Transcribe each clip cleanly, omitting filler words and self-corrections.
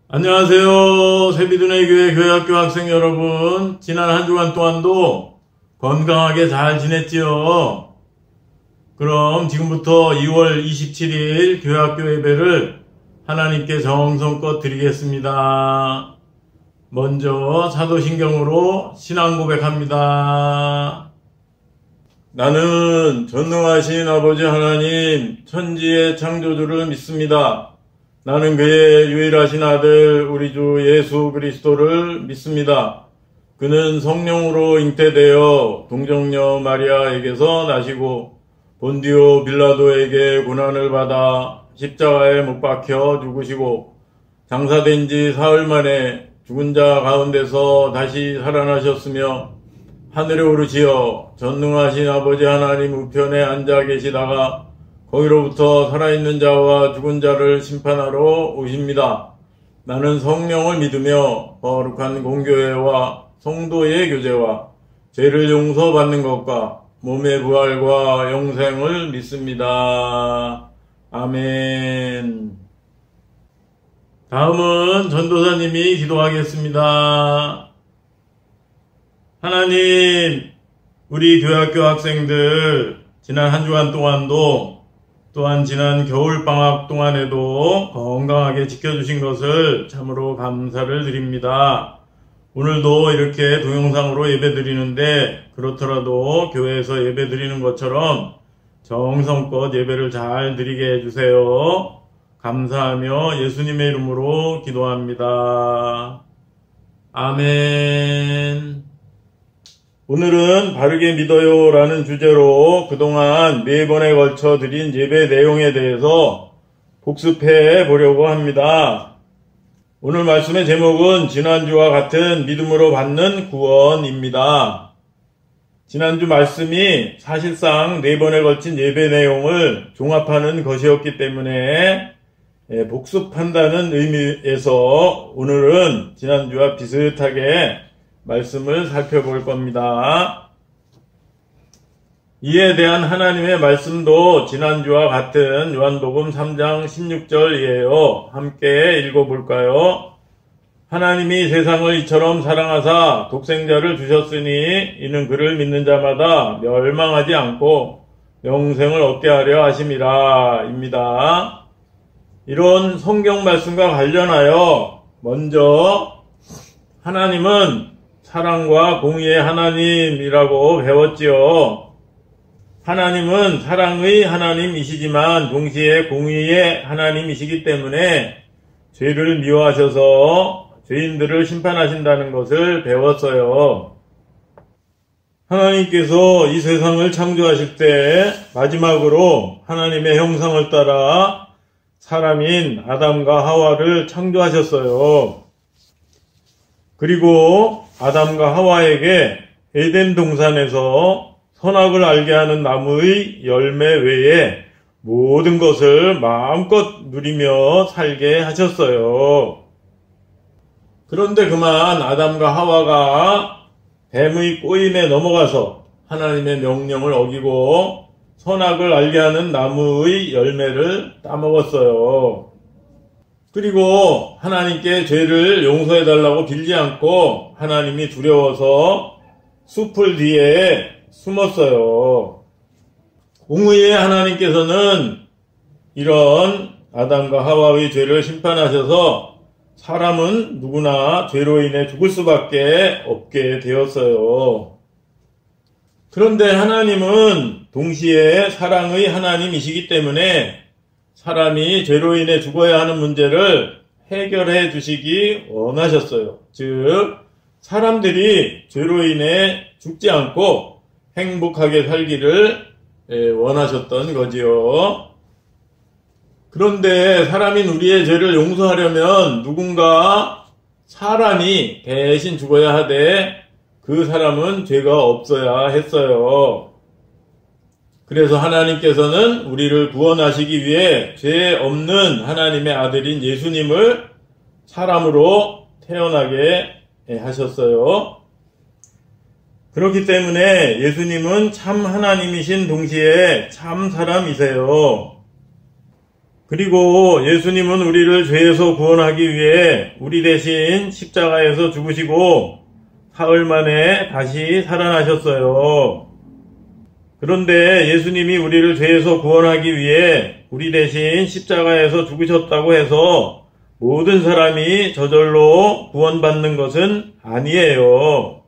안녕하세요. 새비둔의 교회 교회학교 학생 여러분. 지난 한 주간 동안도 건강하게 잘 지냈지요? 그럼 지금부터 2월 27일 교회학교 예배를 하나님께 정성껏 드리겠습니다. 먼저 사도신경으로 신앙 고백합니다. 나는 전능하신 아버지 하나님 천지의 창조주를 믿습니다. 나는 그의 유일하신 아들 우리 주 예수 그리스도를 믿습니다. 그는 성령으로 잉태되어 동정녀 마리아에게서 나시고 본디오 빌라도에게 고난을 받아 십자가에 못 박혀 죽으시고 장사된 지 사흘 만에 죽은 자 가운데서 다시 살아나셨으며 하늘에 오르시어 전능하신 아버지 하나님 우편에 앉아 계시다가 거기로부터 살아있는 자와 죽은 자를 심판하러 오십니다. 나는 성령을 믿으며 거룩한 공교회와 성도의 교제와 죄를 용서받는 것과 몸의 부활과 영생을 믿습니다. 아멘. 다음은 전도사님이 기도하겠습니다. 하나님, 우리 교회학교 학생들 지난 한 주간 동안도 또한 지난 겨울방학 동안에도 건강하게 지켜주신 것을 참으로 감사를 드립니다. 오늘도 이렇게 동영상으로 예배드리는데 그렇더라도 교회에서 예배드리는 것처럼 정성껏 예배를 잘 드리게 해주세요. 감사하며 예수님의 이름으로 기도합니다. 아멘. 오늘은 바르게 믿어요 라는 주제로 그동안 4번에 걸쳐 드린 예배 내용에 대해서 복습해 보려고 합니다. 오늘 말씀의 제목은 지난주와 같은 믿음으로 받는 구원입니다. 지난주 말씀이 사실상 4번에 걸친 예배 내용을 종합하는 것이었기 때문에 복습한다는 의미에서 오늘은 지난주와 비슷하게 말씀을 살펴볼 겁니다. 이에 대한 하나님의 말씀도 지난주와 같은 요한복음 3장 16절이에요. 함께 읽어볼까요? 하나님이 세상을 이처럼 사랑하사 독생자를 주셨으니 이는 그를 믿는 자마다 멸망하지 않고 영생을 얻게 하려 하심이라 입니다. 이런 성경 말씀과 관련하여 먼저 하나님은 사랑과 공의의 하나님이라고 배웠지요. 하나님은 사랑의 하나님이시지만 동시에 공의의 하나님이시기 때문에 죄를 미워하셔서 죄인들을 심판하신다는 것을 배웠어요. 하나님께서 이 세상을 창조하실 때 마지막으로 하나님의 형상을 따라 사람인 아담과 하와를 창조하셨어요. 그리고 아담과 하와에게 에덴 동산에서 선악을 알게 하는 나무의 열매 외에 모든 것을 마음껏 누리며 살게 하셨어요. 그런데 그만 아담과 하와가 뱀의 꼬임에 넘어가서 하나님의 명령을 어기고 선악을 알게 하는 나무의 열매를 따먹었어요. 그리고 하나님께 죄를 용서해달라고 빌지 않고 하나님이 두려워서 숲을 뒤에 숨었어요. 공의의 하나님께서는 이런 아담과 하와의 죄를 심판하셔서 사람은 누구나 죄로 인해 죽을 수밖에 없게 되었어요. 그런데 하나님은 동시에 사랑의 하나님이시기 때문에 사람이 죄로 인해 죽어야 하는 문제를 해결해 주시기 원하셨어요. 즉, 사람들이 죄로 인해 죽지 않고 행복하게 살기를 원하셨던 거지요. 그런데 사람인 우리의 죄를 용서하려면 누군가 사람이 대신 죽어야 하되 그 사람은 죄가 없어야 했어요. 그래서 하나님께서는 우리를 구원하시기 위해 죄 없는 하나님의 아들인 예수님을 사람으로 태어나게 하셨어요. 그렇기 때문에 예수님은 참 하나님이신 동시에 참 사람이세요. 그리고 예수님은 우리를 죄에서 구원하기 위해 우리 대신 십자가에서 죽으시고 사흘 만에 다시 살아나셨어요. 그런데 예수님이 우리를 죄에서 구원하기 위해 우리 대신 십자가에서 죽으셨다고 해서 모든 사람이 저절로 구원받는 것은 아니에요.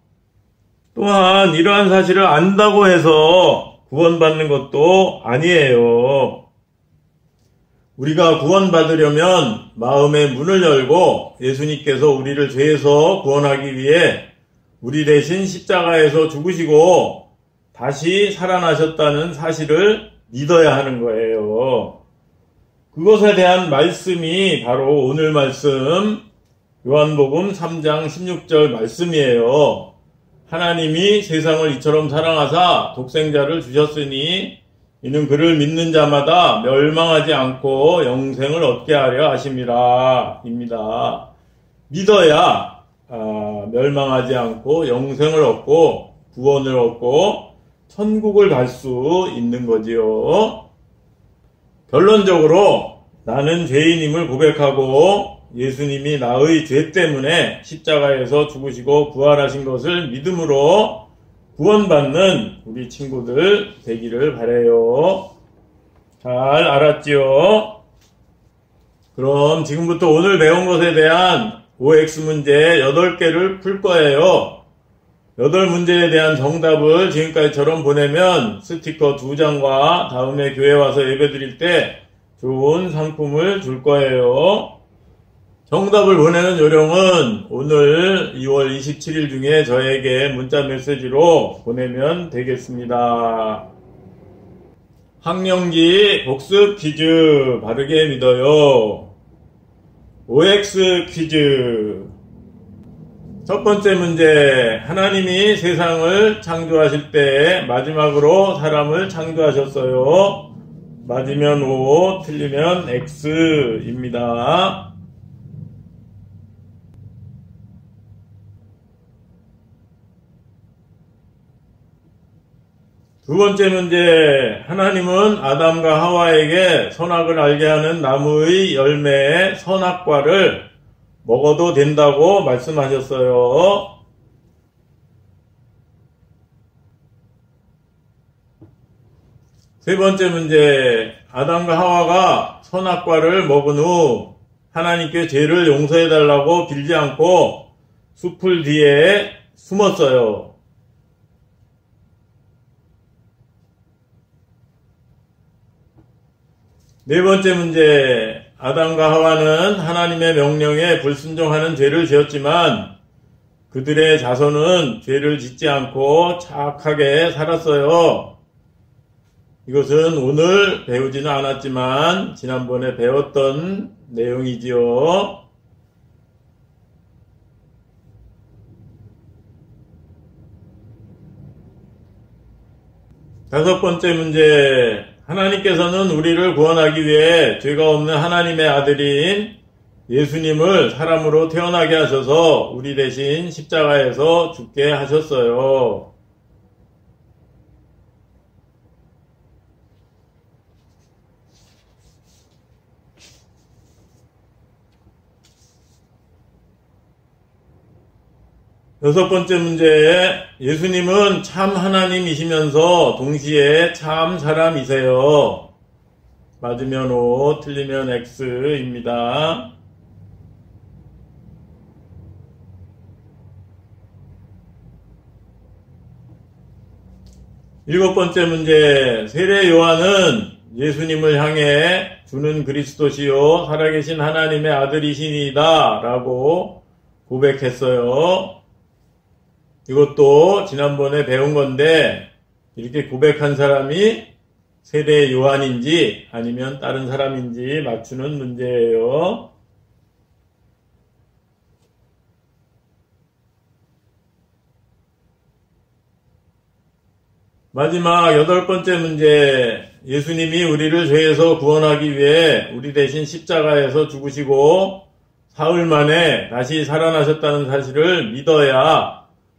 또한 이러한 사실을 안다고 해서 구원받는 것도 아니에요. 우리가 구원받으려면 마음의 문을 열고 예수님께서 우리를 죄에서 구원하기 위해 우리 대신 십자가에서 죽으시고 다시 살아나셨다는 사실을 믿어야 하는 거예요. 그것에 대한 말씀이 바로 오늘 말씀 요한복음 3장 16절 말씀이에요. 하나님이 세상을 이처럼 사랑하사 독생자를 주셨으니 이는 그를 믿는 자마다 멸망하지 않고 영생을 얻게 하려 하심이라 입니다. 믿어야 멸망하지 않고 영생을 얻고 구원을 얻고 천국을 갈 수 있는 거지요. 결론적으로 나는 죄인임을 고백하고 예수님이 나의 죄 때문에 십자가에서 죽으시고 부활하신 것을 믿음으로 구원받는 우리 친구들 되기를 바라요. 잘 알았지요? 그럼 지금부터 오늘 배운 것에 대한 OX 문제 8개를 풀 거예요. 8문제에 대한 정답을 지금까지처럼 보내면 스티커 2장과 다음에 교회 와서 예배 드릴 때 좋은 상품을 줄 거예요. 정답을 보내는 요령은 오늘 2월 27일 중에 저에게 문자 메시지로 보내면 되겠습니다. 학령기 복습 퀴즈 바르게 믿어요. OX 퀴즈. 첫 번째 문제, 하나님이 세상을 창조하실 때 마지막으로 사람을 창조하셨어요. 맞으면 O, 틀리면 X입니다. 두 번째 문제, 하나님은 아담과 하와에게 선악을 알게 하는 나무의 열매의 선악과를 먹어도 된다고 말씀하셨어요. 세 번째 문제, 아담과 하와가 선악과를 먹은 후 하나님께 죄를 용서해달라고 빌지 않고 숲풀 뒤에 숨었어요. 네 번째 문제, 아담과 하와는 하나님의 명령에 불순종하는 죄를 지었지만 그들의 자손은 죄를 짓지 않고 착하게 살았어요. 이것은 오늘 배우지는 않았지만 지난번에 배웠던 내용이지요. 다섯 번째 문제, 하나님께서는 우리를 구원하기 위해 죄가 없는 하나님의 아들인 예수님을 사람으로 태어나게 하셔서 우리 대신 십자가에서 죽게 하셨어요. 여섯 번째 문제, 예수님은 참 하나님이시면서 동시에 참 사람이세요. 맞으면 O, 틀리면 X입니다. 일곱 번째 문제, 세례 요한은 예수님을 향해 주는 그리스도시요 살아계신 하나님의 아들이시니이다 라고 고백했어요. 이것도 지난번에 배운 건데 이렇게 고백한 사람이 세례 요한인지 아니면 다른 사람인지 맞추는 문제예요. 마지막 여덟 번째 문제, 예수님이 우리를 죄에서 구원하기 위해 우리 대신 십자가에서 죽으시고 사흘 만에 다시 살아나셨다는 사실을 믿어야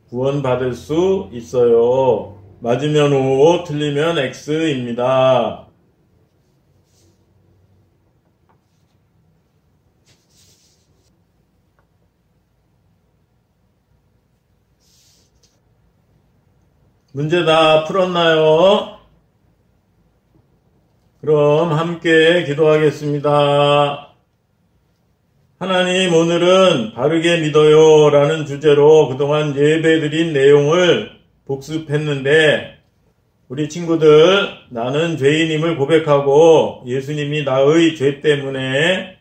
구원받을 수 있어요. 맞으면 O, 틀리면 X입니다. 문제 다 풀었나요? 그럼 함께 기도하겠습니다. 하나님, 오늘은 바르게 믿어요 라는 주제로 그동안 예배드린 내용을 복습했는데, 우리 친구들, 나는 죄인임을 고백하고 예수님이 나의 죄 때문에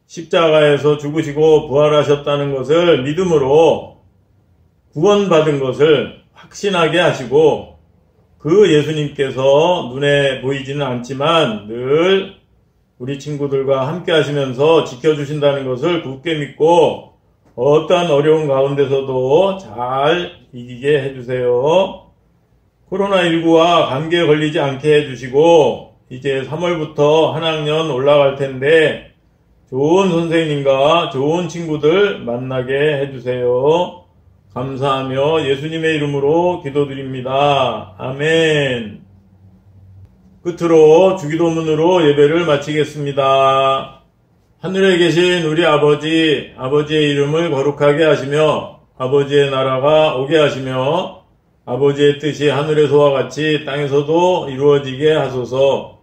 십자가에서 죽으시고 부활하셨다는 것을 믿음으로 구원받은 것을 확신하게 하시고, 그 예수님께서 눈에 보이지는 않지만 늘 우리 친구들과 함께 하시면서 지켜주신다는 것을 굳게 믿고 어떠한 어려운 가운데서도 잘 이기게 해주세요. 코로나19와 감기에 걸리지 않게 해주시고, 이제 3월부터 한 학년 올라갈 텐데 좋은 선생님과 좋은 친구들 만나게 해주세요. 감사하며 예수님의 이름으로 기도드립니다. 아멘. 끝으로 주기도문으로 예배를 마치겠습니다. 하늘에 계신 우리 아버지, 아버지의 이름을 거룩하게 하시며 아버지의 나라가 오게 하시며 아버지의 뜻이 하늘에서와 같이 땅에서도 이루어지게 하소서.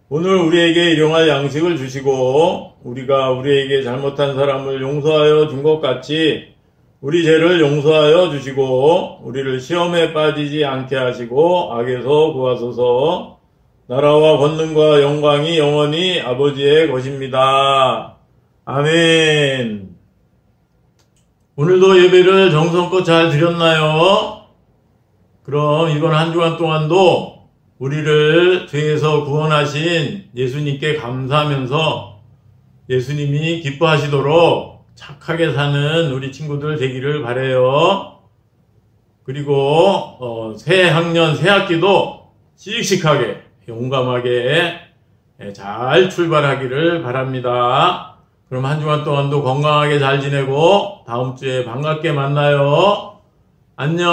오늘 우리에게 일용할 양식을 주시고 우리가 우리에게 잘못한 사람을 용서하여 준 것 같이 우리 죄를 용서하여 주시고 우리를 시험에 빠지지 않게 하시고 악에서 구하소서. 나라와 권능과 영광이 영원히 아버지의 것입니다. 아멘. 오늘도 예배를 정성껏 잘 드렸나요? 그럼 이번 한 주간 동안도 우리를 죄에서 구원하신 예수님께 감사하면서 예수님이 기뻐하시도록 착하게 사는 우리 친구들 되기를 바라요. 그리고 새 학년, 새 학기도 씩씩하게 용감하게 잘 출발하기를 바랍니다. 그럼 한 주간 동안도 건강하게 잘 지내고 다음 주에 반갑게 만나요. 안녕.